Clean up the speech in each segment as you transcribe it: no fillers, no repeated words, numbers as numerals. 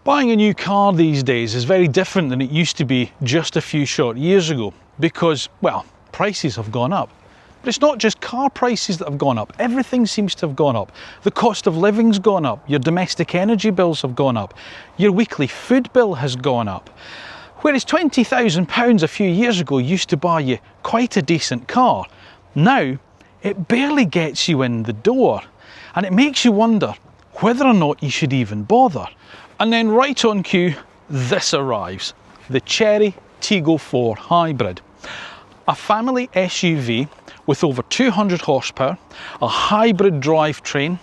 Buying a new car these days is very different than it used to be just a few short years ago because, well, prices have gone up. But it's not just car prices that have gone up, everything seems to have gone up. The cost of living's gone up, your domestic energy bills have gone up, your weekly food bill has gone up. Whereas £20,000 a few years ago used to buy you quite a decent car, now it barely gets you in the door. And it makes you wonder whether or not you should even bother. And then right on cue, this arrives, the Chery Tiggo 4 Hybrid. A family SUV with over 200 horsepower, a hybrid drivetrain,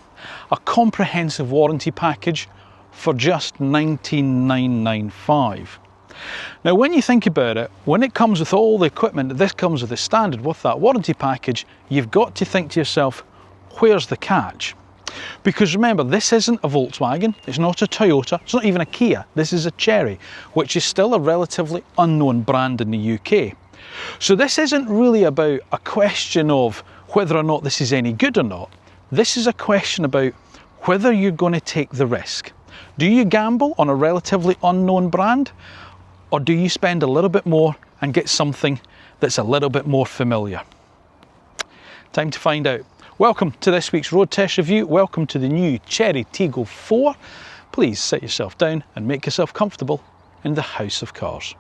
a comprehensive warranty package for just $19,995. Now when you think about it, when it comes with all the equipment, this comes with the standard with that warranty package, you've got to think to yourself, where's the catch? Because remember, this isn't a Volkswagen, it's not a Toyota, it's not even a Kia, this is a Chery, which is still a relatively unknown brand in the UK. So this isn't really about a question of whether or not this is any good or not. This is a question about whether you're going to take the risk. Do you gamble on a relatively unknown brand, or do you spend a little bit more and get something that's a little bit more familiar? Time to find out. Welcome to this week's road test review. Welcome to the new Chery Tiggo 4. Please sit yourself down and make yourself comfortable in the house of cars.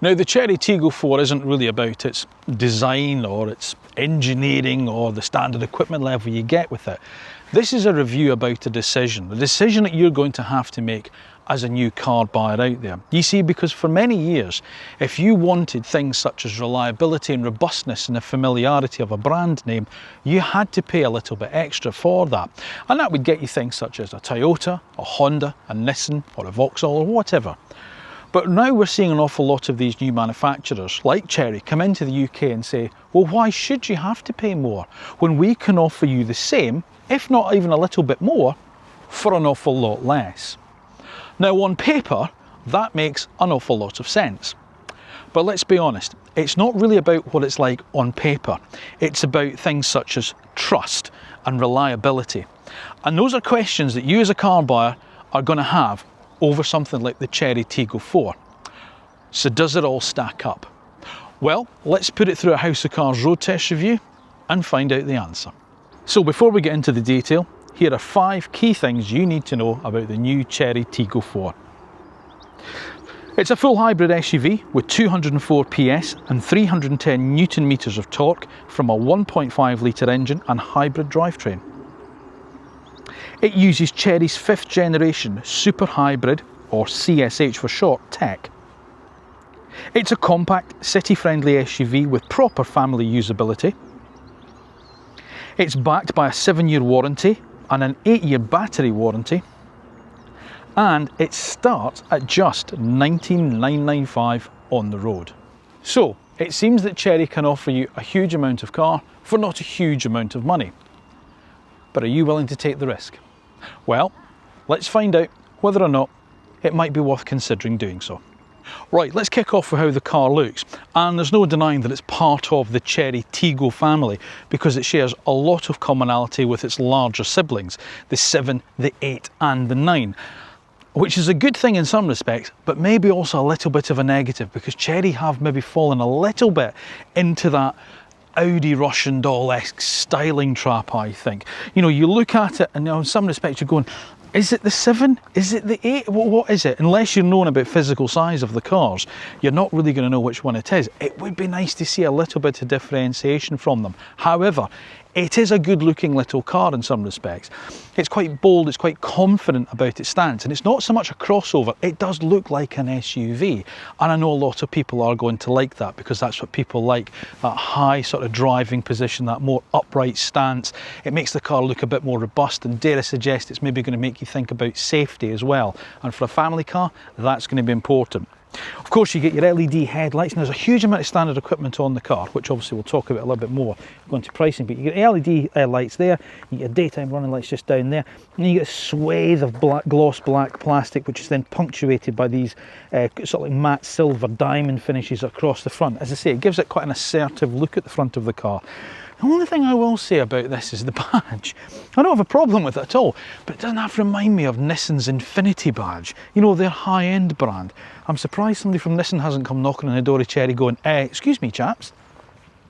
Now the Chery Tiggo 4 isn't really about its design or its engineering or the standard equipment level you get with it. This is a review about a decision that you're going to have to make as a new car buyer out there. You see, because for many years, if you wanted things such as reliability and robustness and the familiarity of a brand name, you had to pay a little bit extra for that. And that would get you things such as a Toyota, a Honda, a Nissan or a Vauxhall or whatever. But now we're seeing an awful lot of these new manufacturers like Chery come into the UK and say, well, why should you have to pay more when we can offer you the same, if not even a little bit more, for an awful lot less? Now on paper, that makes an awful lot of sense. But let's be honest, it's not really about what it's like on paper. It's about things such as trust and reliability. And those are questions that you as a car buyer are going to have over something like the Chery Tiggo 4. So does it all stack up? Well, let's put it through a House of Cars road test review and find out the answer. So before we get into the detail, here are 5 key things you need to know about the new Chery Tiggo 4. It's a full hybrid SUV with 204 PS and 310 Newton meters of torque from a 1.5 litre engine and hybrid drivetrain. It uses Chery's 5th generation Super Hybrid, or CSH for short, tech. It's a compact, city-friendly SUV with proper family usability. It's backed by a 7-year warranty and an 8-year battery warranty. And it starts at just $19,995 on the road. So, it seems that Chery can offer you a huge amount of car for not a huge amount of money. But are you willing to take the risk? Well, let's find out whether or not it might be worth considering doing so. Right, let's kick off with how the car looks. And there's no denying that it's part of the Chery Tiggo family because it shares a lot of commonality with its larger siblings, the 7, the 8 and the 9. Which is a good thing in some respects, but maybe also a little bit of a negative because Chery have maybe fallen a little bit into that Audi Russian doll-esque styling trap, I think. You know, you look at it and in some respects you're going, is it the 7? Is it the 8? What is it? Unless you're known about physical size of the cars, you're not really going to know which one it is. It would be nice to see a little bit of differentiation from them. However, it is a good looking little car in some respects. It's quite bold, it's quite confident about its stance, and it's not so much a crossover, it does look like an SUV. And I know a lot of people are going to like that because that's what people like, that high sort of driving position, that more upright stance. It makes the car look a bit more robust, and dare I suggest it's maybe going to make you think about safety as well. And for a family car, that's going to be important. Of course, you get your LED headlights, and there's a huge amount of standard equipment on the car, which obviously we'll talk about a little bit more going to pricing, but you get LED lights there, you get daytime running lights just down there, and you get a swathe of gloss black plastic, which is then punctuated by these sort of like matte silver diamond finishes across the front. As I say, it gives it quite an assertive look at the front of the car. The only thing I will say about this is the badge. I don't have a problem with it at all, but it doesn't have to remind me of Nissan's Infinity badge. You know, their high-end brand. I'm surprised somebody from Nissan hasn't come knocking on the door of Chery going, excuse me chaps,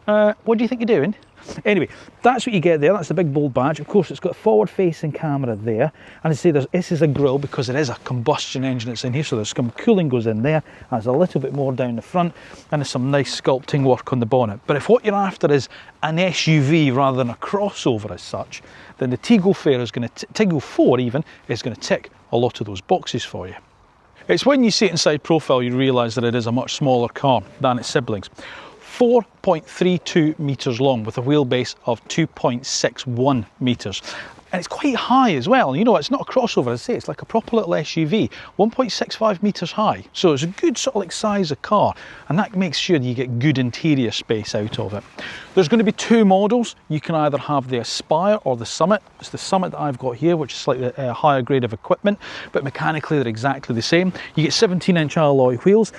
what do you think you're doing? Anyway, that's what you get there. That's the big bold badge. Of course, it's got a forward-facing camera there, and I say this is a grille because it is a combustion engine that's in here, so there's some cooling goes in there. There's a little bit more down the front, and there's some nice sculpting work on the bonnet. But if what you're after is an SUV rather than a crossover as such, then the Tiggo 4 even is going to tick a lot of those boxes for you. It's when you see it inside profile you realise that it is a much smaller car than its siblings. 4.32 metres long with a wheelbase of 2.61 metres. And it's quite high as well. You know, it's not a crossover, as I say, it's like a proper little SUV, 1.65 metres high. So it's a good sort of like size of car, and that makes sure you get good interior space out of it. There's going to be two models. You can either have the Aspire or the Summit. It's the Summit that I've got here, which is slightly a higher grade of equipment, but mechanically they're exactly the same. You get 17-inch alloy wheels.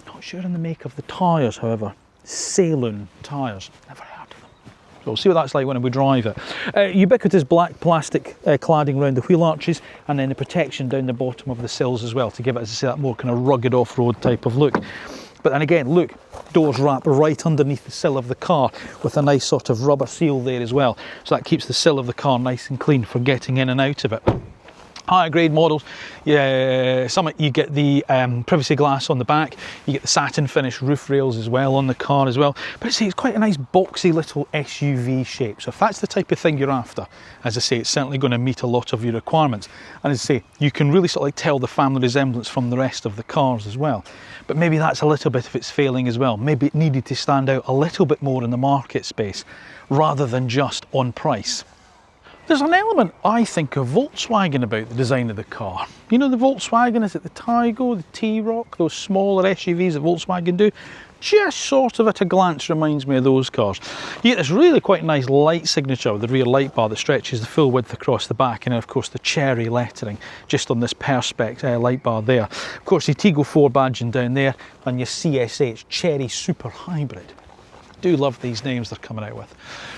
Not sure on the make of the tyres, however. Saloon tyres, never heard of them. So we'll see what that's like when we drive it. Ubiquitous black plastic cladding around the wheel arches, and then the protection down the bottom of the sills as well to give it, as I say, that more kind of rugged off-road type of look. But then again, look, doors wrap right underneath the sill of the car with a nice sort of rubber seal there as well. So that keeps the sill of the car nice and clean for getting in and out of it. Higher grade models, Summit, you get the privacy glass on the back, you get the satin finish roof rails as well on the car as well. But it's quite a nice boxy little SUV shape. So if that's the type of thing you're after, as I say, it's certainly going to meet a lot of your requirements. And as I say, you can really sort of like tell the family resemblance from the rest of the cars as well. But maybe that's a little bit of its failing as well. Maybe it needed to stand out a little bit more in the market space rather than just on price. There's an element, I think, of Volkswagen about the design of the car. You know, the Volkswagen, is it the Tiggo, the T-Roc, those smaller SUVs that Volkswagen do? Just sort of at a glance reminds me of those cars. You get this really quite nice light signature with the rear light bar that stretches the full width across the back, and of course the Chery lettering just on this Perspex light bar there. Of course your Tiggo 4 badging down there, and your CSH Chery Super Hybrid. Do love these names they're coming out with.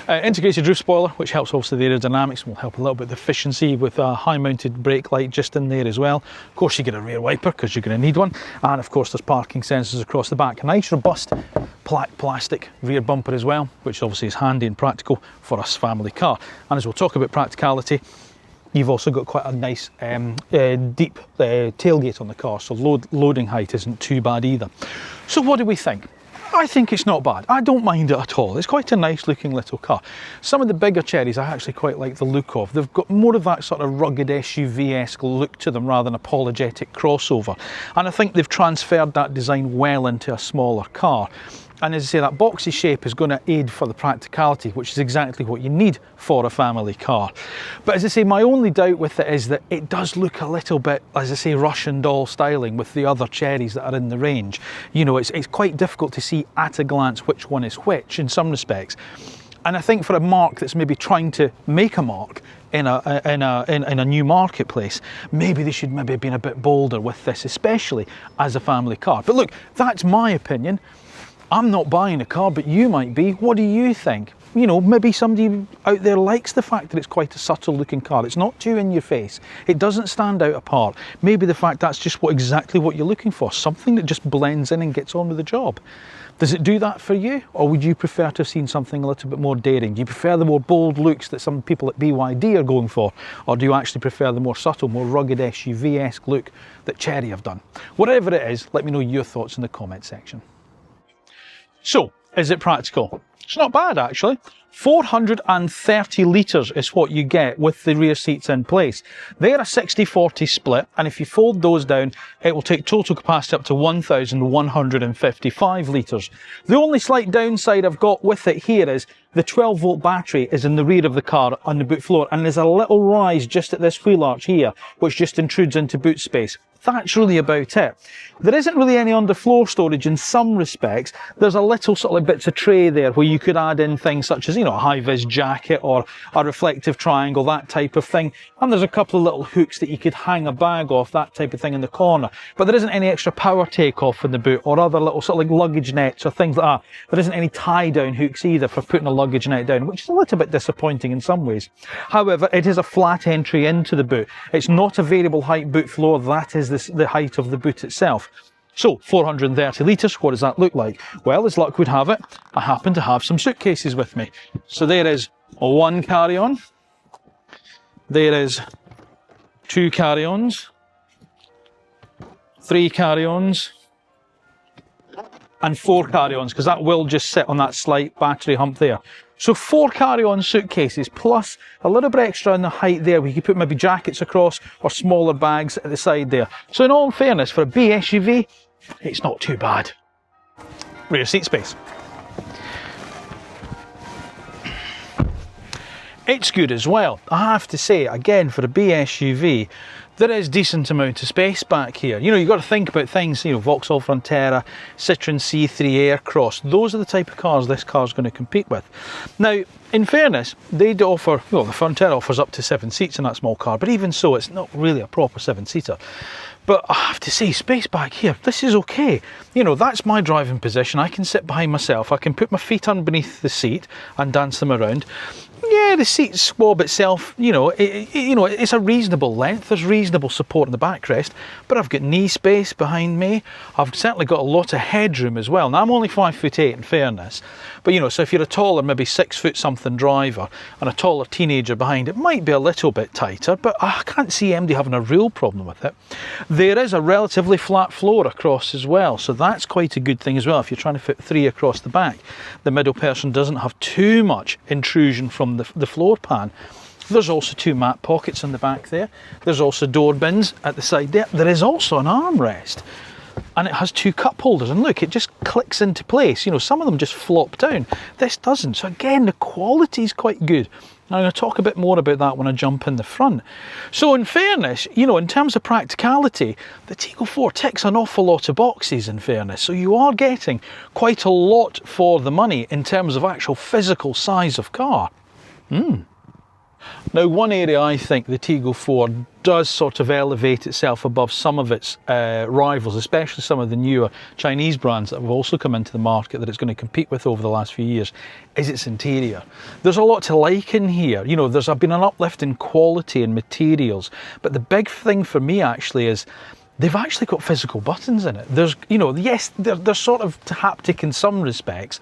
Integrated roof spoiler, which helps obviously the aerodynamics and will help a little bit the efficiency with a high mounted brake light just in there as well. Of course you get a rear wiper because you're going to need one, and of course there's parking sensors across the back. A nice robust black plastic rear bumper as well, which obviously is handy and practical for us family car. And as we'll talk about practicality, you've also got quite a nice deep tailgate on the car, so loading height isn't too bad either. So what do we think? I think it's not bad. I don't mind it at all. It's quite a nice looking little car. Some of the bigger Cherys I actually quite like the look of. They've got more of that sort of rugged SUV-esque look to them rather than apologetic crossover. And I think they've transferred that design well into a smaller car. And as I say, that boxy shape is going to aid for the practicality, which is exactly what you need for a family car. But as I say, my only doubt with it is that it does look a little bit, as I say, Russian doll styling with the other Cherys that are in the range. You know, it's quite difficult to see at a glance which one is which in some respects. And I think for a marque that's maybe trying to make a mark in a new marketplace, maybe they should maybe have been a bit bolder with this, especially as a family car. But look, that's my opinion. I'm not buying a car, but you might be. What do you think? You know, maybe somebody out there likes the fact that it's quite a subtle looking car. It's not too in your face. It doesn't stand out apart. Maybe the fact that's just exactly what you're looking for. Something that just blends in and gets on with the job. Does it do that for you? Or would you prefer to have seen something a little bit more daring? Do you prefer the more bold looks that some people at BYD are going for? Or do you actually prefer the more subtle, more rugged SUV-esque look that Chery have done? Whatever it is, let me know your thoughts in the comment section. So, is it practical? It's not bad actually. 430 litres is what you get with the rear seats in place. They're a 60-40 split, and if you fold those down, it will take total capacity up to 1,155 litres. The only slight downside I've got with it here is The 12-volt battery is in the rear of the car on the boot floor, and there's a little rise just at this wheel arch here, which just intrudes into boot space. That's really about it. There isn't really any underfloor storage in some respects. There's a little sort of like bits of tray there where you could add in things such as, you know, a high-vis jacket or a reflective triangle, that type of thing. And there's a couple of little hooks that you could hang a bag off, that type of thing in the corner. But there isn't any extra power takeoff in the boot or other little sort of like luggage nets or things like that. There isn't any tie-down hooks either for putting a luggage net down, which is a little bit disappointing in some ways. However, it is a flat entry into the boot. It's not a variable height boot floor. That is the height of the boot itself. So 430 litres, what does that look like? Well, as luck would have it, I happen to have some suitcases with me. So there is one carry-on, there is two carry-ons, three carry-ons, and four carry-ons, because that will just sit on that slight battery hump there. So 4 carry-on suitcases plus a little bit extra in the height there. We could put maybe jackets across or smaller bags at the side there. So in all fairness, for a B SUV, it's not too bad. Rear seat space. It's good as well. I have to say, again, for a B SUV, there is decent amount of space back here. You know, you've got to think about things, you know, Vauxhall Frontera, Citroen C3 Aircross. Those are the type of cars this car's going to compete with. Now, in fairness, they do offer, well, the Frontera offers up to 7 seats in that small car, but even so, it's not really a proper 7-seater. But I have to say, space back here, this is okay. You know, that's my driving position. I can sit behind myself. I can put my feet underneath the seat and dance them around. Yeah, the seat swab itself, you know, it's a reasonable length. There's reasonable support in the backrest, but I've got knee space behind me. I've certainly got a lot of headroom as well. Now, I'm only 5'8" in fairness, but you know, so if you're a taller, maybe 6 foot something driver and a taller teenager behind, it might be a little bit tighter, but I can't see MD having a real problem with it. There is a relatively flat floor across as well, so that's quite a good thing as well. If you're trying to fit 3 across the back, the middle person doesn't have too much intrusion from the floor pan. There's also 2 mat pockets in the back there. There's also door bins at the side there. There is also an armrest, and it has 2 cup holders, and look, it just clicks into place. You know, some of them just flop down. This doesn't. So again, the quality is quite good. I'm going to talk a bit more about that when I jump in the front. So in fairness, you know, in terms of practicality, the Tiggo 4 ticks an awful lot of boxes, in fairness. So you are getting quite a lot for the money in terms of actual physical size of car. Now, one area I think the Tiggo 4 does sort of elevate itself above some of its rivals, especially some of the newer Chinese brands that have also come into the market that it's going to compete with over the last few years, is its interior. There's a lot to like in here. You know, there's been an uplift in quality and materials, but the big thing for me actually is they've actually got physical buttons in it. There's, you know, yes, they're sort of haptic in some respects,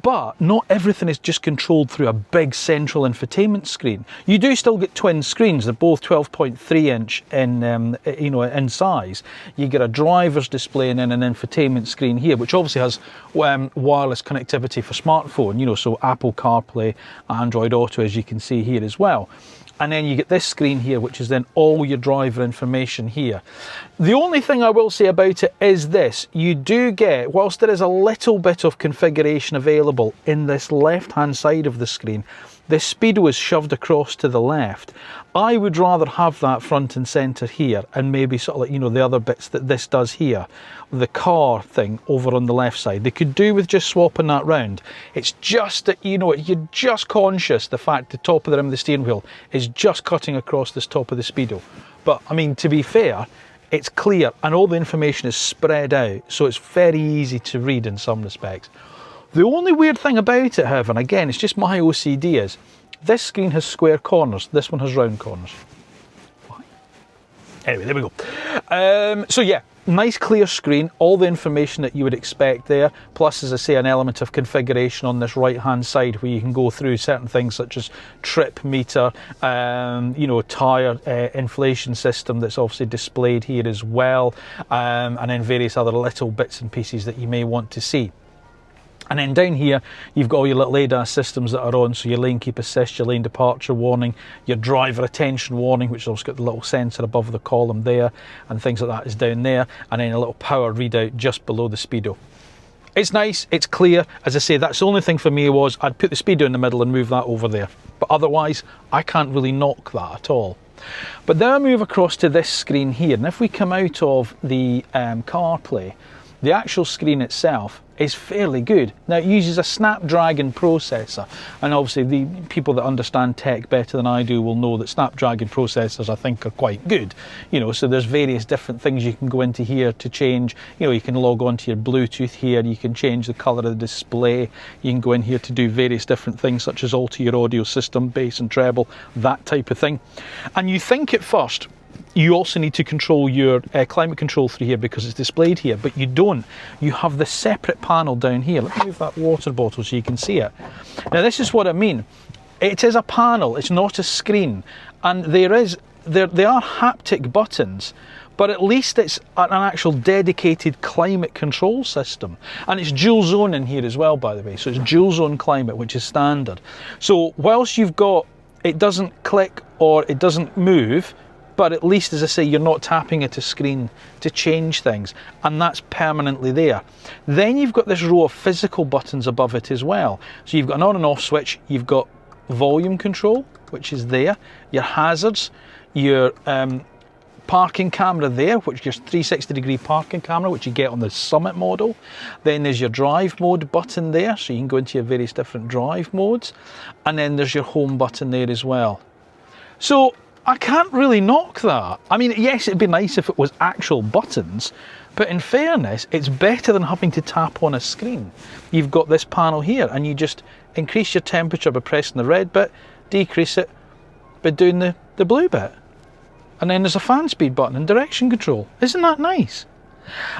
but not everything is just controlled through a big central infotainment screen. You do still get twin screens. They're both 12.3 inch in, you know, in size. You get a driver's display and then an infotainment screen here, which obviously has wireless connectivity for smartphone, you know, so Apple CarPlay, Android Auto, as you can see here as well. And then you get this screen here, which is then all your driver information here. The only thing I will say about it is this: you do get, whilst there is a little bit of configuration available in this left-hand side of the screen, the speedo is shoved across to the left. I would rather have that front and centre here, and maybe sort of like, you know, the other bits that this does here, the car thing over on the left side. They could do with just swapping that round. It's just that, you know, you're just conscious the fact the top of the rim of the steering wheel is just cutting across this top of the speedo. But I mean, to be fair, it's clear and all the information is spread out, so it's very easy to read in some respects. The only weird thing about it, however, and again, it's just my OCD, is this screen has square corners, this one has round corners. Why? Anyway, there we go. So yeah, nice clear screen, all the information that you would expect there, plus, as I say, an element of configuration on this right hand side where you can go through certain things such as trip meter, you know, tyre inflation system that's obviously displayed here as well, and then various other little bits and pieces that you may want to see. And then down here, you've got all your little ADAS systems that are on, so your lane keep assist, your lane departure warning, your driver attention warning, which has also got the little sensor above the column there, and things like that is down there, and then a little power readout just below the speedo. It's nice, it's clear. As I say, that's the only thing for me was I'd put the speedo in the middle and move that over there. But otherwise, I can't really knock that at all. But then I move across to this screen here, and if we come out of the CarPlay, the actual screen itself is fairly good. Now, it uses a Snapdragon processor, and obviously the people that understand tech better than I do will know that Snapdragon processors, I think, are quite good. You know, so there's various different things you can go into here to change. You know, you can log on to your Bluetooth here, you can change the colour of the display, you can go in here to do various different things such as alter your audio system, bass and treble, that type of thing. And you think at first, you also need to control your climate control through here because it's displayed here, but you don't. You have the separate panel down here. Let me move that water bottle so you can see it. Now, this is what I mean. It is a panel, it's not a screen, and they are haptic buttons, but at least it's an actual dedicated climate control system. And it's dual zone in here as well, by the way. So it's dual zone climate, which is standard. So whilst you've got, it doesn't click or it doesn't move, but at least, as I say, you're not tapping at a screen to change things, and that's permanently there. Then you've got this row of physical buttons above it as well. So you've got an on and off switch, you've got volume control, which is there, your hazards, your parking camera there, which is your 360-degree parking camera, which you get on the Summit model. Then there's your drive mode button there, so you can go into your various different drive modes. And then there's your home button there as well. So I can't really knock that. I mean, yes, it'd be nice if it was actual buttons, but in fairness, it's better than having to tap on a screen. You've got this panel here, and you just increase your temperature by pressing the red bit, decrease it by doing the blue bit. And then there's a fan speed button and direction control. Isn't that nice?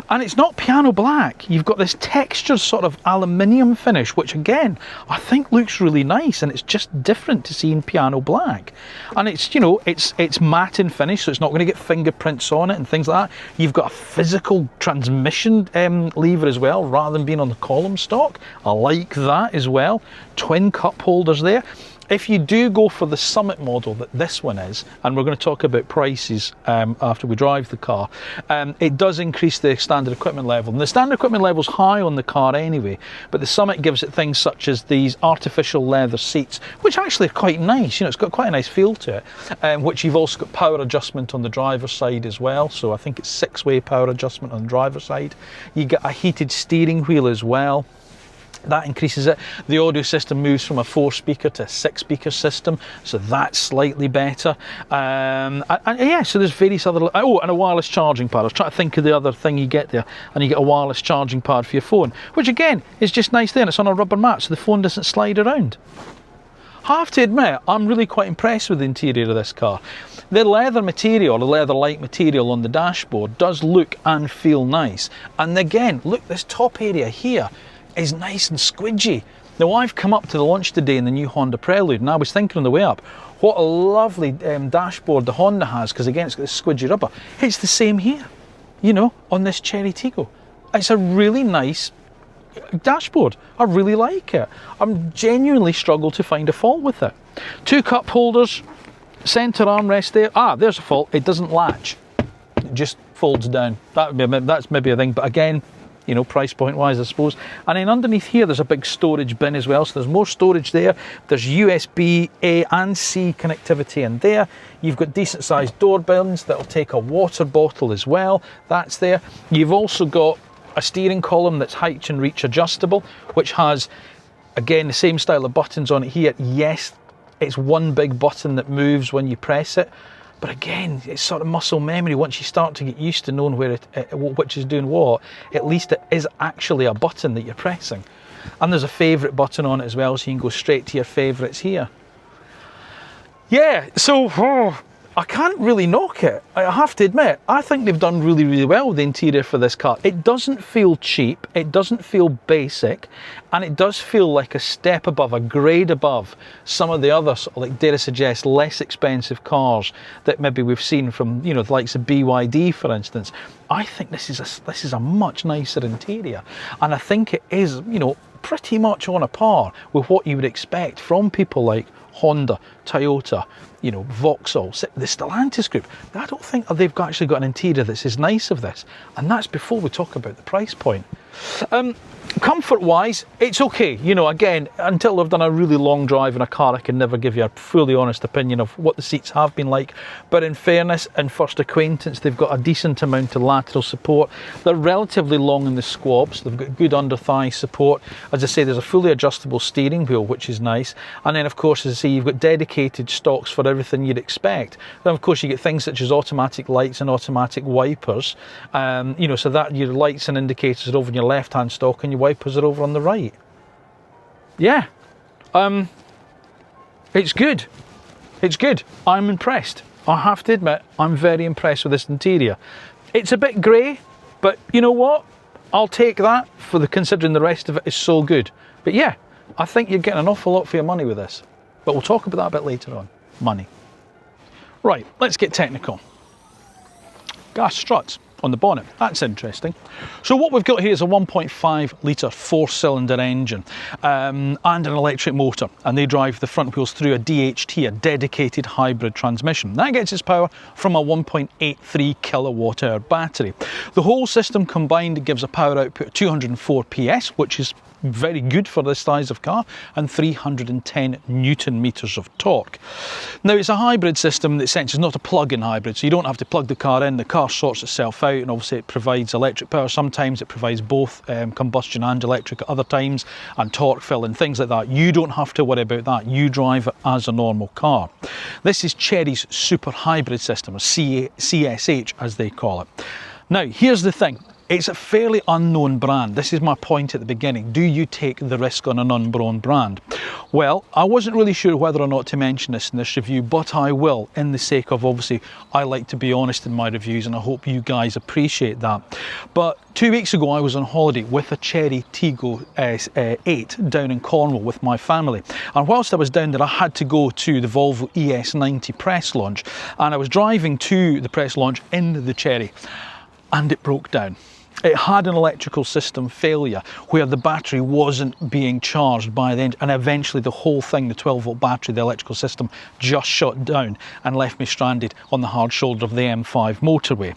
And it's not piano black. You've got this textured sort of aluminium finish, which again, I think looks really nice, and it's just different to seeing piano black. And it's, you know, it's matte in finish, so it's not going to get fingerprints on it and things like that. You've got a physical transmission lever as well, rather than being on the column stock. I like that as well. Twin cup holders there. If you do go for the Summit model that this one is, and we're going to talk about prices after we drive the car, it does increase the standard equipment level. And the standard equipment level is high on the car anyway, but the Summit gives it things such as these artificial leather seats, which actually are quite nice. You know, it's got quite a nice feel to it, which you've also got power adjustment on the driver's side as well. So I think it's 6-way power adjustment on the driver's side. You get a heated steering wheel as well. That increases it. The audio system moves from a 4-speaker to a 6-speaker system, so that's slightly better. And yeah, so there's various other. Oh, and a wireless charging pad. I was trying to think of the other thing you get there, and you get a wireless charging pad for your phone, which again is just nice there. And it's on a rubber mat, so the phone doesn't slide around. I have to admit, I'm really quite impressed with the interior of this car. The leather material, the leather-like material on the dashboard does look and feel nice. And again, look, this top area here is nice and squidgy. Now, I've come up to the launch today in the new Honda Prelude, and I was thinking on the way up, what a lovely dashboard the Honda has, because again, it's got this squidgy rubber. It's the same here, you know, on this Chery Tiggo. It's a really nice dashboard. I really like it. I'm genuinely struggle to find a fault with it. 2 cup holders, centre armrest there. Ah, there's a fault. It doesn't latch. It just folds down. That's maybe a thing, but again, you know, price point wise, I suppose. And then underneath here, there's a big storage bin as well. So there's more storage there. There's USB A and C connectivity in there. You've got decent sized door bins that'll take a water bottle as well. That's there. You've also got a steering column that's height and reach adjustable, which has, again, the same style of buttons on it here. Yes, it's one big button that moves when you press it. But again, it's sort of muscle memory. Once you start to get used to knowing where which is doing what, at least it is actually a button that you're pressing. And there's a favourite button on it as well, so you can go straight to your favourites here. Yeah, so I can't really knock it. I have to admit, I think they've done really, really well with the interior for this car. It doesn't feel cheap, it doesn't feel basic, and it does feel like a step above, a grade above some of the other, like, dare I suggest, less expensive cars that maybe we've seen from, you know, the likes of BYD, for instance. I think this is a much nicer interior, and I think it is, you know, pretty much on a par with what you would expect from people like Honda, Toyota, you know, Vauxhall, the Stellantis group. I don't think they've actually got an interior that's as nice as this, and that's before we talk about the price point. Comfort wise, it's okay. You know, again, until I've done a really long drive in a car, I can never give you a fully honest opinion of what the seats have been like. But in fairness, in first acquaintance, they've got a decent amount of lateral support. They're relatively long in the squabs. They've got good under thigh support. As I say, there's a fully adjustable steering wheel, which is nice. And then of course, as I say, you've got dedicated stocks for everything you'd expect. Then of course, you get things such as automatic lights and automatic wipers. You know, so that your lights and indicators are over on your left hand stalk and your wipers are over on the right. Yeah, it's good. It's good. I'm impressed. I have to admit, I'm very impressed with this interior. It's a bit grey, but you know what? I'll take that considering the rest of it is so good. But yeah, I think you're getting an awful lot for your money with this. But we'll talk about that a bit later on. Money. Right, let's get technical. Gas struts on the bonnet, that's interesting. So what we've got here is a 1.5 litre 4-cylinder engine and an electric motor, and they drive the front wheels through a DHT, a dedicated hybrid transmission. That gets its power from a 1.83 kilowatt hour battery. The whole system combined gives a power output of 204 PS, which is very good for this size of car, and 310 Newton meters of torque. Now it's a hybrid system in the sense it's not a plug-in hybrid, so you don't have to plug the car in, the car sorts itself out, and obviously it provides electric power. Sometimes it provides both combustion and electric at other times, and torque fill and things like that. You don't have to worry about that, you drive it as a normal car. This is Chery's Super Hybrid system, or CSH as they call it. Now here's the thing. It's a fairly unknown brand. This is my point at the beginning. Do you take the risk on an unknown brand? Well, I wasn't really sure whether or not to mention this in this review, but I will, in the sake of, obviously, I like to be honest in my reviews, and I hope you guys appreciate that. But 2 weeks ago, I was on holiday with a Chery Tiggo 8 down in Cornwall with my family. And whilst I was down there, I had to go to the Volvo ES90 press launch. And I was driving to the press launch in the Chery, and it broke down. It had an electrical system failure where the battery wasn't being charged by the engine, and eventually the whole thing, the 12-volt battery, the electrical system, just shut down and left me stranded on the hard shoulder of the M5 motorway.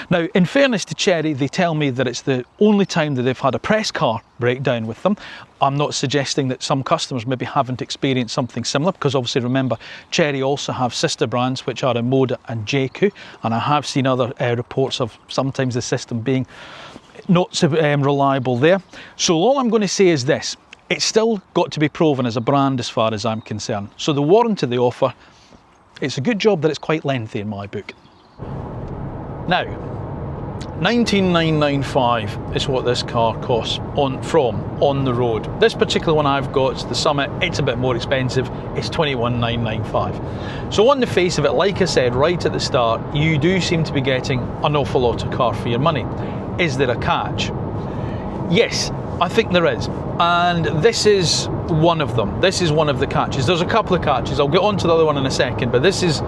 Now, in fairness to Chery, they tell me that it's the only time that they've had a press car breakdown with them. I'm not suggesting that some customers maybe haven't experienced something similar, because obviously remember, Chery also have sister brands which are Moda and Jaku, and I have seen other reports of sometimes the system being not so reliable there. So all I'm going to say is this: it's still got to be proven as a brand as far as I'm concerned. So the warranty they offer, it's a good job that it's quite lengthy in my book. Now, 19,995 is what this car costs on the road. This particular one I've got, the Summit, it's a bit more expensive, it's 21,995. So on the face of it, like I said right at the start, you do seem to be getting an awful lot of car for your money. Is there a catch? Yes, I think there is, and this is one of them. This is one of the catches. There's a couple of catches, I'll get on to the other one in a second, but this is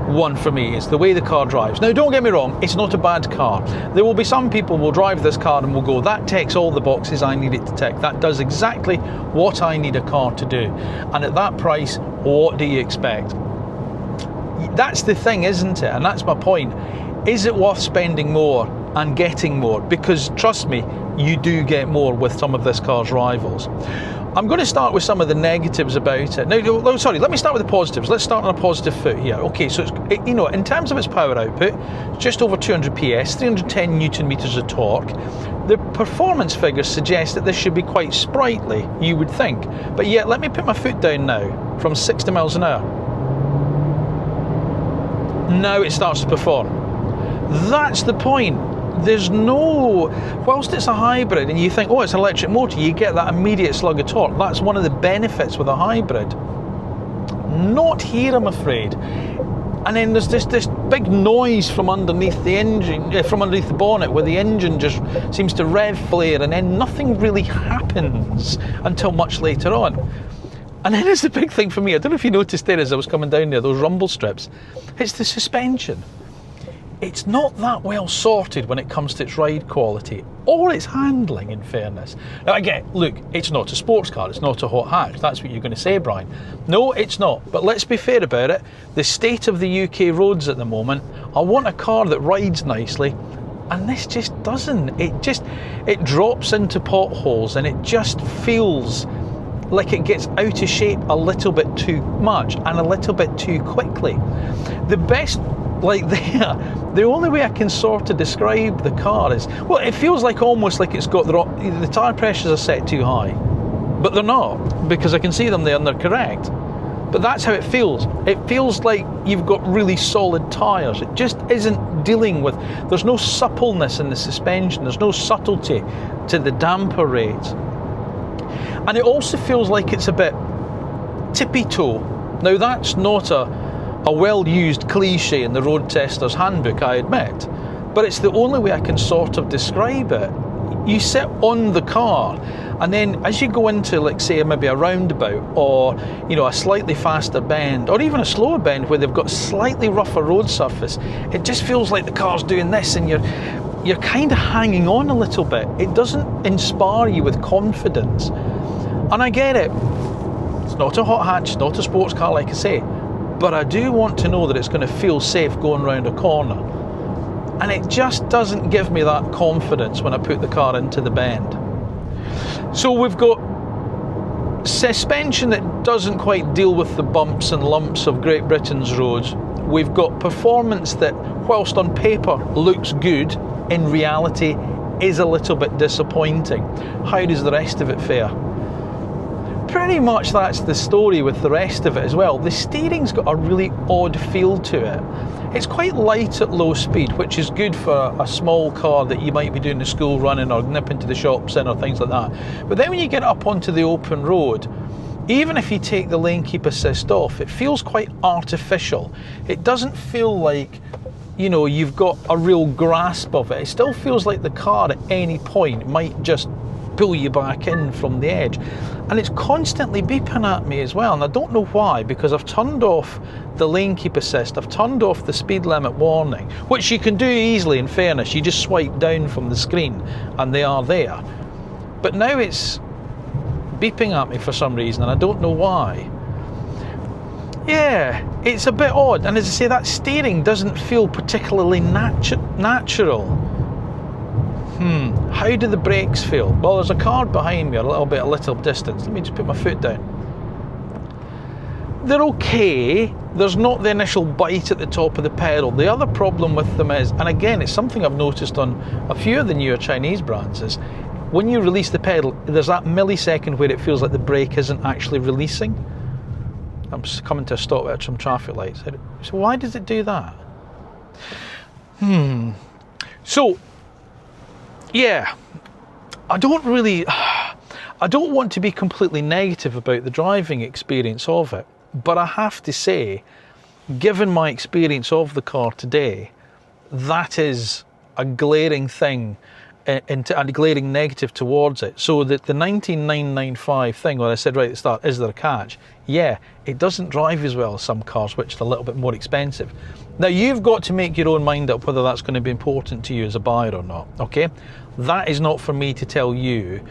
one for me. It's the way the car drives. Now don't get me wrong, it's not a bad car. There will be some people who will drive this car and will go, that ticks all the boxes I need it to tick. That does exactly what I need a car to do. And at that price, what do you expect? That's the thing, isn't it? And that's my point. Is it worth spending more and getting more? Because trust me, you do get more with some of this car's rivals. I'm going to start with some of the negatives about it. No, sorry, let me start with the positives. Let's start on a positive foot here. Okay, so it's, you know, in terms of its power output, just over 200 PS, 310 Newton meters of torque. The performance figures suggest that this should be quite sprightly, you would think. But yet, let me put my foot down now, from 60 miles an hour. Now it starts to perform. That's the point. There's no, whilst it's a hybrid and you think, oh, it's an electric motor, you get that immediate slug of torque. That's one of the benefits with a hybrid. Not here, I'm afraid. And then there's this big noise from underneath the engine, from underneath the bonnet, where the engine just seems to rev flare, and then nothing really happens until much later on. And then it's the big thing for me, I don't know if you noticed there as I was coming down there, those rumble strips, it's the suspension. It's not that well sorted when it comes to its ride quality or its handling, in fairness. Now again, look, it's not a sports car, it's not a hot hatch. That's what you're going to say, Brian. No, it's not. But let's be fair about it. The state of the UK roads at the moment, I want a car that rides nicely And this just doesn't. It drops into potholes, and it just feels like it gets out of shape a little bit too much and a little bit too quickly. The best, the only way I can sort of describe the car is, well, it feels like almost like it's got the tyre pressures are set too high, but they're not, because I can see them there and they're correct. But that's how it feels. It feels like you've got really solid tyres. It just isn't dealing with, there's no suppleness in the suspension, there's no subtlety to the damper rate. And it also feels like it's a bit tippy-toe. Now that's not a well-used cliche in the road tester's handbook, I admit, but it's the only way I can sort of describe it. You sit on the car, and then as you go into, like, say, maybe a roundabout, or, you know, a slightly faster bend, or even a slower bend where they've got slightly rougher road surface, it just feels like the car's doing this, and you're kind of hanging on a little bit. It doesn't inspire you with confidence. And I get it. It's not a hot hatch, it's not a sports car, like I say, but I do want to know that it's going to feel safe going round a corner. And it just doesn't give me that confidence when I put the car into the bend. So we've got suspension that doesn't quite deal with the bumps and lumps of Great Britain's roads. We've got performance that, whilst on paper looks good, in reality is a little bit disappointing. How does the rest of it fare? Pretty much that's the story with the rest of it as well. The steering's got a really odd feel to it. It's quite light at low speed, which is good for a small car that you might be doing the school running or nipping to the shops in or things like that. But then when you get up onto the open road, even if you take the lane keep assist off, it feels quite artificial. It doesn't feel like, you know, you've got a real grasp of it. It still feels like the car at any point might just pull you back in from the edge. And it's constantly beeping at me as well, and I don't know why, because I've turned off the lane keep assist, I've turned off the speed limit warning, which you can do easily, in fairness. You just swipe down from the screen and they are there. But now it's beeping at me for some reason, and I don't know why. Yeah, it's a bit odd, and as I say, that steering doesn't feel particularly natural. How do the brakes feel? Well, there's a car behind me, a little distance. Let me just put my foot down. They're okay. There's not the initial bite at the top of the pedal. The other problem with them is, and again, it's something I've noticed on a few of the newer Chinese brands, is when you release the pedal, there's that millisecond where it feels like the brake isn't actually releasing. I'm just coming to a stop at some traffic lights. So why does it do that? So, yeah, I don't want to be completely negative about the driving experience of it, but I have to say, given my experience of the car today, that is a glaring thing, and a glaring negative towards it. So that the 19995 thing, where I said right at the start, is there a catch? Yeah, it doesn't drive as well as some cars, which are a little bit more expensive. Now, you've got to make your own mind up whether that's going to be important to you as a buyer or not, okay? That is not for me to tell you.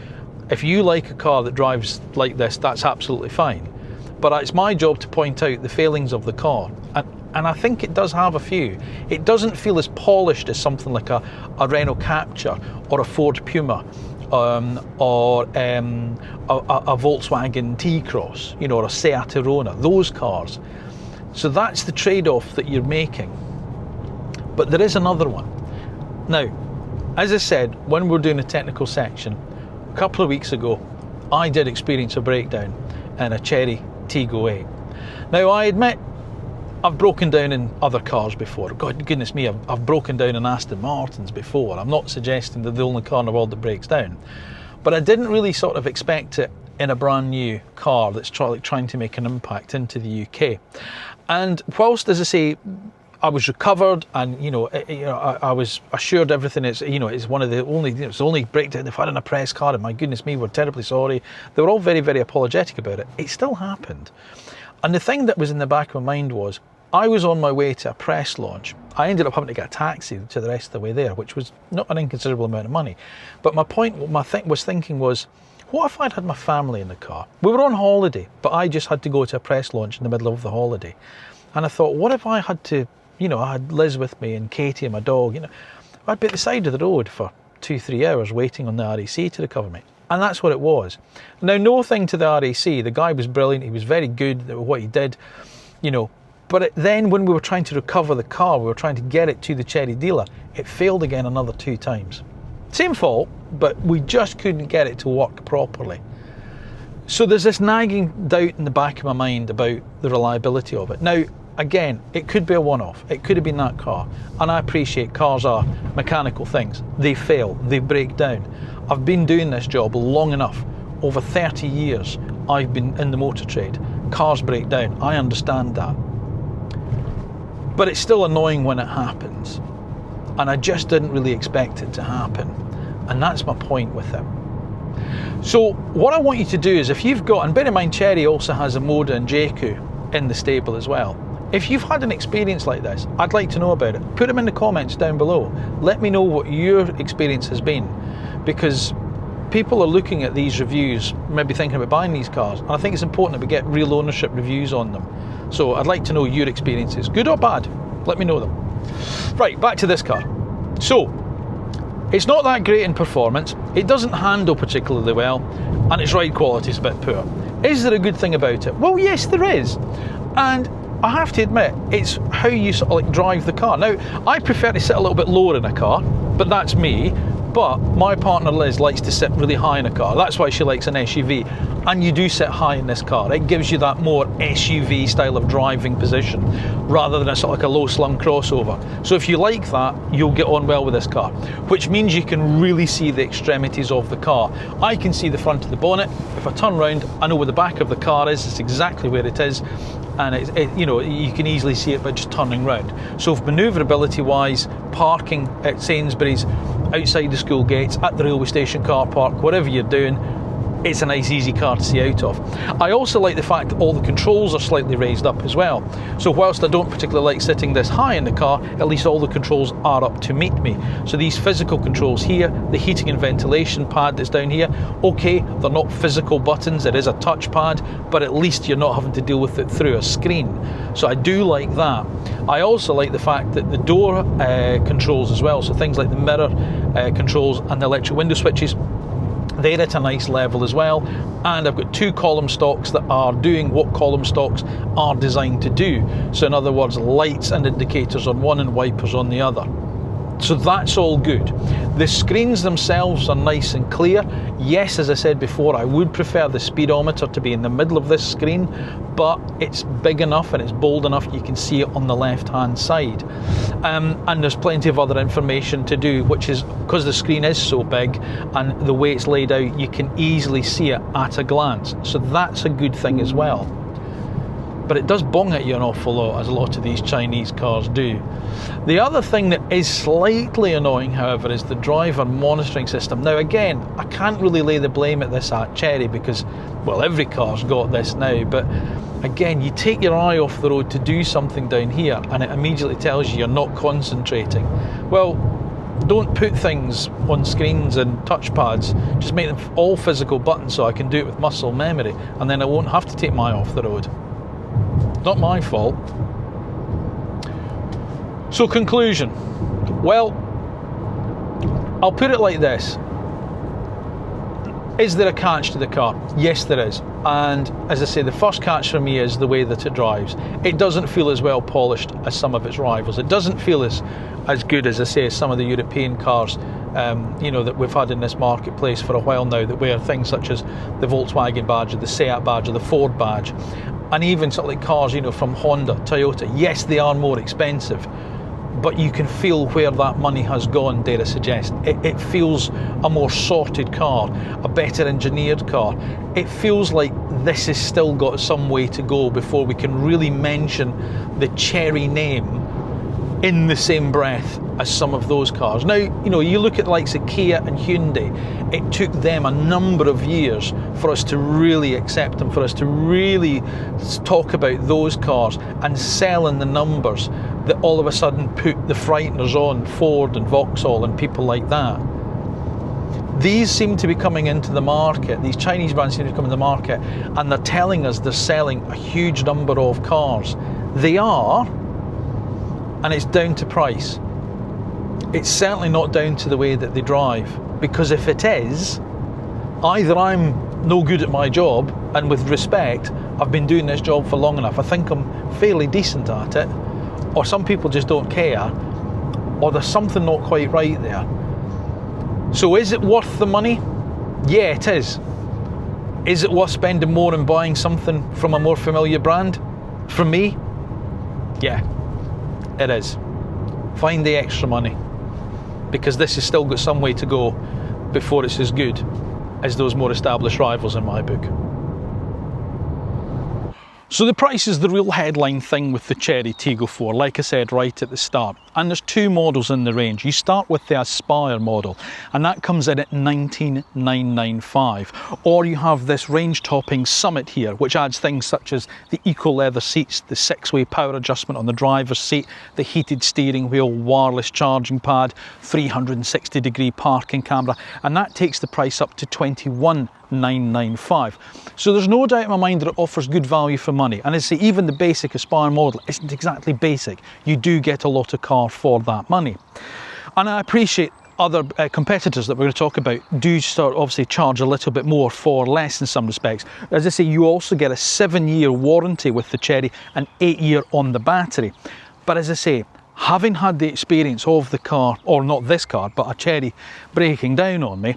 If you like a car that drives like this, that's absolutely fine. But it's my job to point out the failings of the car. And I think it does have a few. It doesn't feel as polished as something like a Renault Captur or a Ford Puma, or a Volkswagen T-Cross, you know, or a Seat Arona, those cars. So that's the trade-off that you're making. But there is another one. Now, as I said, when we're doing a technical section, a couple of weeks ago, I did experience a breakdown in a Chery Tiggo 8. Now, I admit, I've broken down in other cars before. God, goodness me, I've broken down in Aston Martins before. I'm not suggesting they're the only car in the world that breaks down. But I didn't really sort of expect it in a brand new car that's trying to make an impact into the UK. And whilst, as I say, I was recovered, and I was assured everything is, it's one of the only, it's the only breakdown they've had in a press car, and my goodness me, we're terribly sorry. They were all very, very apologetic about it. It still happened. And the thing that was in the back of my mind was, I was on my way to a press launch. I ended up having to get a taxi to the rest of the way there, which was not an inconsiderable amount of money. But my point, thinking was, what if I'd had my family in the car? We were on holiday, but I just had to go to a press launch in the middle of the holiday. And I thought, what if I had to, I had Liz with me and Katie and my dog, I'd be at the side of the road for 2-3 hours waiting on the RAC to recover me. And that's what it was. Now, no thing to the RAC, the guy was brilliant, he was very good at what he did, you know, but then when we were trying to recover the car, we were trying to get it to the Chery dealer, it failed again another 2 times. Same fault, but we just couldn't get it to work properly. So there's this nagging doubt in the back of my mind about the reliability of it. Now, again, it could be a one-off, it could have been that car, and I appreciate cars are mechanical things. They fail, they break down. I've been doing this job long enough. Over 30 years I've been in the motor trade. Cars break down, I understand that. But it's still annoying when it happens. And I just didn't really expect it to happen. And that's my point with it. So what I want you to do is, if you've got, and bear in mind Chery also has a Moda and Juke in the stable as well. If you've had an experience like this, I'd like to know about it. Put them in the comments down below. Let me know what your experience has been, because people are looking at these reviews, maybe thinking about buying these cars, and I think it's important that we get real ownership reviews on them. So I'd like to know your experiences, good or bad. Let me know them. Right, back to this car. So, it's not that great in performance, it doesn't handle particularly well, and its ride quality is a bit poor. Is there a good thing about it? Well, yes, there is. And I have to admit, it's how you sort of like drive the car. Now, I prefer to sit a little bit lower in a car, but that's me. But my partner Liz likes to sit really high in a car. That's why she likes an SUV. And you do sit high in this car. It gives you that more SUV style of driving position, rather than a sort of like a low slung crossover. So if you like that, you'll get on well with this car, which means you can really see the extremities of the car. I can see the front of the bonnet. If I turn around, I know where the back of the car is. It's exactly where it is. And you know, you can easily see it by just turning round. So manoeuvrability wise, parking at Sainsbury's, outside the school gates, at the railway station car park, whatever you're doing, it's a nice easy car to see out of. I also like the fact that all the controls are slightly raised up as well. So whilst I don't particularly like sitting this high in the car, at least all the controls are up to meet me. So these physical controls here, the heating and ventilation pad that's down here, okay, they're not physical buttons, it is a touch pad, but at least you're not having to deal with it through a screen. So I do like that. I also like the fact that the door controls as well, so things like the mirror controls and the electric window switches, they're at a nice level as well. And I've got 2 column stocks that are doing what column stocks are designed to do. So in other words, lights and indicators on one and wipers on the other. So that's all good. The screens themselves are nice and clear. Yes, as I said before, I would prefer the speedometer to be in the middle of this screen, but it's big enough and it's bold enough you can see it on the left hand side. And there's plenty of other information to do, which is because the screen is so big and the way it's laid out, you can easily see it at a glance. So that's a good thing as well. But it does bong at you an awful lot, as a lot of these Chinese cars do. The other thing that is slightly annoying, however, is the driver monitoring system. Now again, I can't really lay the blame at this at Chery because, well, every car's got this now, but again, you take your eye off the road to do something down here and it immediately tells you you're not concentrating. Well, don't put things on screens and touchpads, just make them all physical buttons so I can do it with muscle memory, and then I won't have to take my eye off the road. Not my fault. So conclusion, well, I'll put it like this. Is there a catch to the car? Yes, there is. And as I say, the first catch for me is the way that it drives. It doesn't feel as well polished as some of its rivals. It doesn't feel as good, as I say, as some of the European cars you know, that we've had in this marketplace for a while now, that wear things such as the Volkswagen badge or the Seat badge or the Ford badge, and even sort of like cars, you know, from Honda, Toyota. Yes, they are more expensive, but you can feel where that money has gone, dare I suggest. It feels a more sorted car, a better engineered car. It feels like this has still got some way to go before we can really mention the Chery name in the same breath as some of those cars. Now, you know, you look at the likes of Kia and Hyundai, it took them a number of years for us to really accept them, for us to really talk about those cars and sell in the numbers that all of a sudden put the frighteners on Ford and Vauxhall and people like that. These seem to be coming into the market, these Chinese brands seem to be coming into the market, and they're telling us they're selling a huge number of cars. They are, and it's down to price. it's certainly not down to the way that they drive, because if it is, either I'm no good at my job, and with respect, I've been doing this job for long enough, I think I'm fairly decent at it, or some people just don't care, or there's something not quite right there. So is it worth the money? Yeah, it is. Is it worth spending more and buying something from a more familiar brand? From me? Yeah, it is. Find the extra money, because this has still got some way to go before it's as good as those more established rivals in my book. So the price is the real headline thing with the Chery Tiggo 4, like I said right at the start. And there's two models in the range. You start with the Aspire model, and that comes in at $19,995. Or you have this range-topping Summit here, which adds things such as the eco-leather seats, the 6-way power adjustment on the driver's seat, the heated steering wheel, wireless charging pad, 360-degree parking camera, and that takes the price up to $21,995. So there's no doubt in my mind that it offers good value for money. And as I say, even the basic Aspire model isn't exactly basic. You do get a lot of car for that money. And I appreciate other competitors that we're going to talk about do start obviously charge a little bit more for less in some respects. As I say, you also get a 7-year warranty with the Chery and 8-year on the battery. But as I say, having had the experience of the car, or not this car, but a Chery breaking down on me,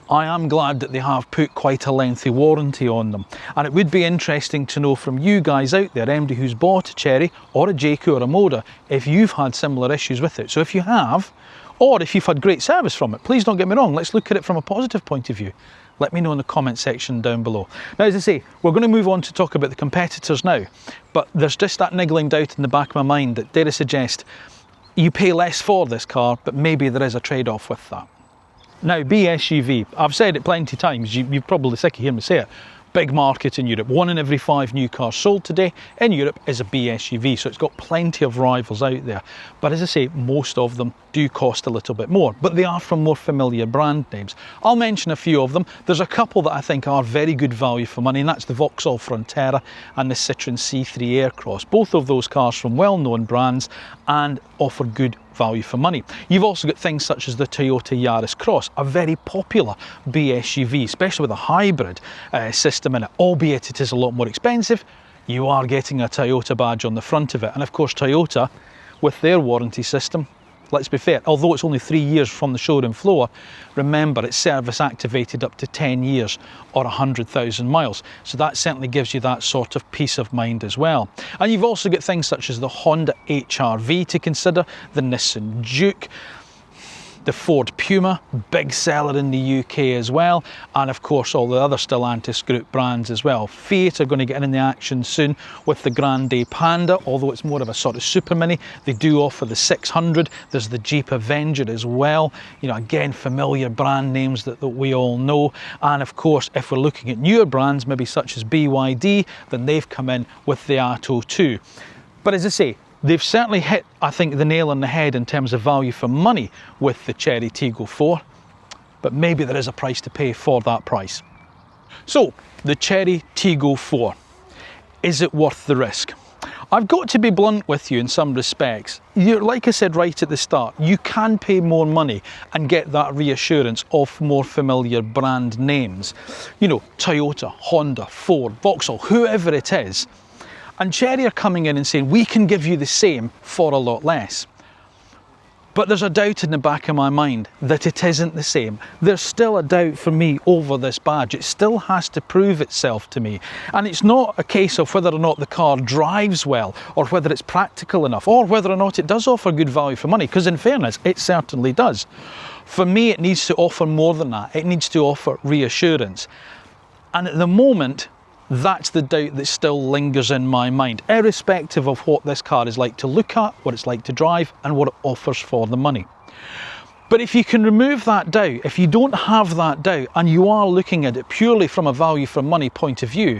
I am glad that they have put quite a lengthy warranty on them. And it would be interesting to know from you guys out there, anybody who's bought a Chery or a Jayco or a Moda, if you've had similar issues with it. So if you have, or if you've had great service from it, please don't get me wrong, let's look at it from a positive point of view. Let me know in the comment section down below. Now, as I say, we're going to move on to talk about the competitors now, but there's just that niggling doubt in the back of my mind that dare I suggest you pay less for this car, but maybe there is a trade-off with that. Now, BSUV, I've said it plenty of times, you're probably sick of hearing me say it. Big market in Europe. 1 in every 5 new cars sold today in Europe is a BSUV, so it's got plenty of rivals out there. But as I say, most of them do cost a little bit more, but they are from more familiar brand names. I'll mention a few of them. There's a couple that I think are very good value for money, and that's the Vauxhall Frontera and the Citroën C3 Aircross. Both of those cars from well-known brands and offer good value for money. You've also got things such as the Toyota Yaris Cross, a very popular BSUV, especially with a hybrid system in it, albeit it is a lot more expensive. You are getting a Toyota badge on the front of it, and of course Toyota, with their warranty system, let's be fair, although it's only 3 years from the showroom floor, remember it's service activated up to 10 years or 100,000 miles. So that certainly gives you that sort of peace of mind as well. And you've also got things such as the Honda HR-V to consider, the Nissan Juke, the Ford Puma, big seller in the UK as well, and of course all the other Stellantis group brands as well. Fiat are going to get in the action soon with the Grande Panda, although it's more of a sort of super mini. They do offer the 600, there's the Jeep Avenger as well, you know, again familiar brand names that we all know. And of course if we're looking at newer brands, maybe such as BYD, then they've come in with the Atto 2. But as I say, they've certainly hit, I think, the nail on the head in terms of value for money with the Chery Tiggo 4, but maybe there is a price to pay for that price. So, the Chery Tiggo 4, is it worth the risk? I've got to be blunt with you in some respects. Like I said right at the start, you can pay more money and get that reassurance of more familiar brand names. You know, Toyota, Honda, Ford, Vauxhall, whoever it is. And Chery are coming in and saying, we can give you the same for a lot less. But there's a doubt in the back of my mind that it isn't the same. There's still a doubt for me over this badge. It still has to prove itself to me. And it's not a case of whether or not the car drives well, or whether it's practical enough, or whether or not it does offer good value for money, because in fairness, it certainly does. For me, it needs to offer more than that. It needs to offer reassurance. And at the moment, that's the doubt that still lingers in my mind, irrespective of what this car is like to look at, what it's like to drive, and what it offers for the money. But if you can remove that doubt, if you don't have that doubt, and you are looking at it purely from a value for money point of view,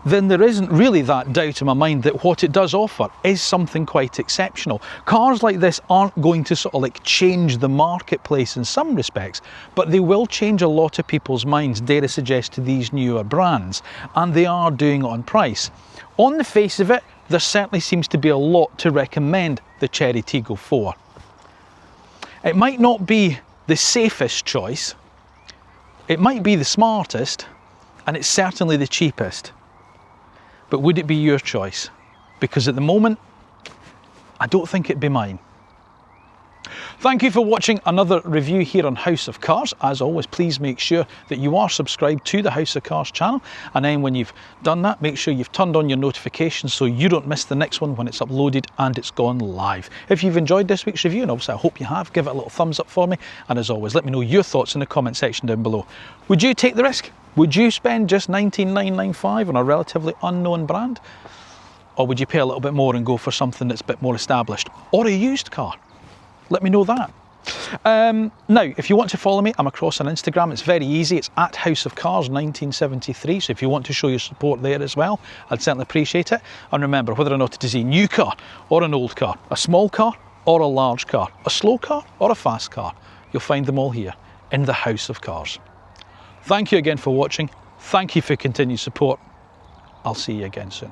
then there isn't really that doubt in my mind that what it does offer is something quite exceptional. Cars like this aren't going to sort of like change the marketplace in some respects, but they will change a lot of people's minds, dare I suggest, to these newer brands, and they are doing it on price. On the face of it, there certainly seems to be a lot to recommend the Chery Tiggo 4. It might not be the safest choice, it might be the smartest, and it's certainly the cheapest. But would it be your choice? Because at the moment, I don't think it'd be mine. Thank you for watching another review here on House of Cars. As always, please make sure that you are subscribed to the House of Cars channel, and then when you've done that, make sure you've turned on your notifications so you don't miss the next one when it's uploaded and it's gone live. If you've enjoyed this week's review, and obviously I hope you have, give it a little thumbs up for me, and as always, let me know your thoughts in the comment section down below. Would you take the risk? Would you spend just $19,995 on a relatively unknown brand? Or would you pay a little bit more and go for something that's a bit more established? Or a used car? Let me know that. Now, if you want to follow me, I'm across on Instagram. It's very easy. It's at House of Cars 1973. So if you want to show your support there as well, I'd certainly appreciate it. And remember, whether or not it is a new car or an old car, a small car or a large car, a slow car or a fast car, you'll find them all here in the House of Cars. Thank you again for watching. Thank you for your continued support. I'll see you again soon.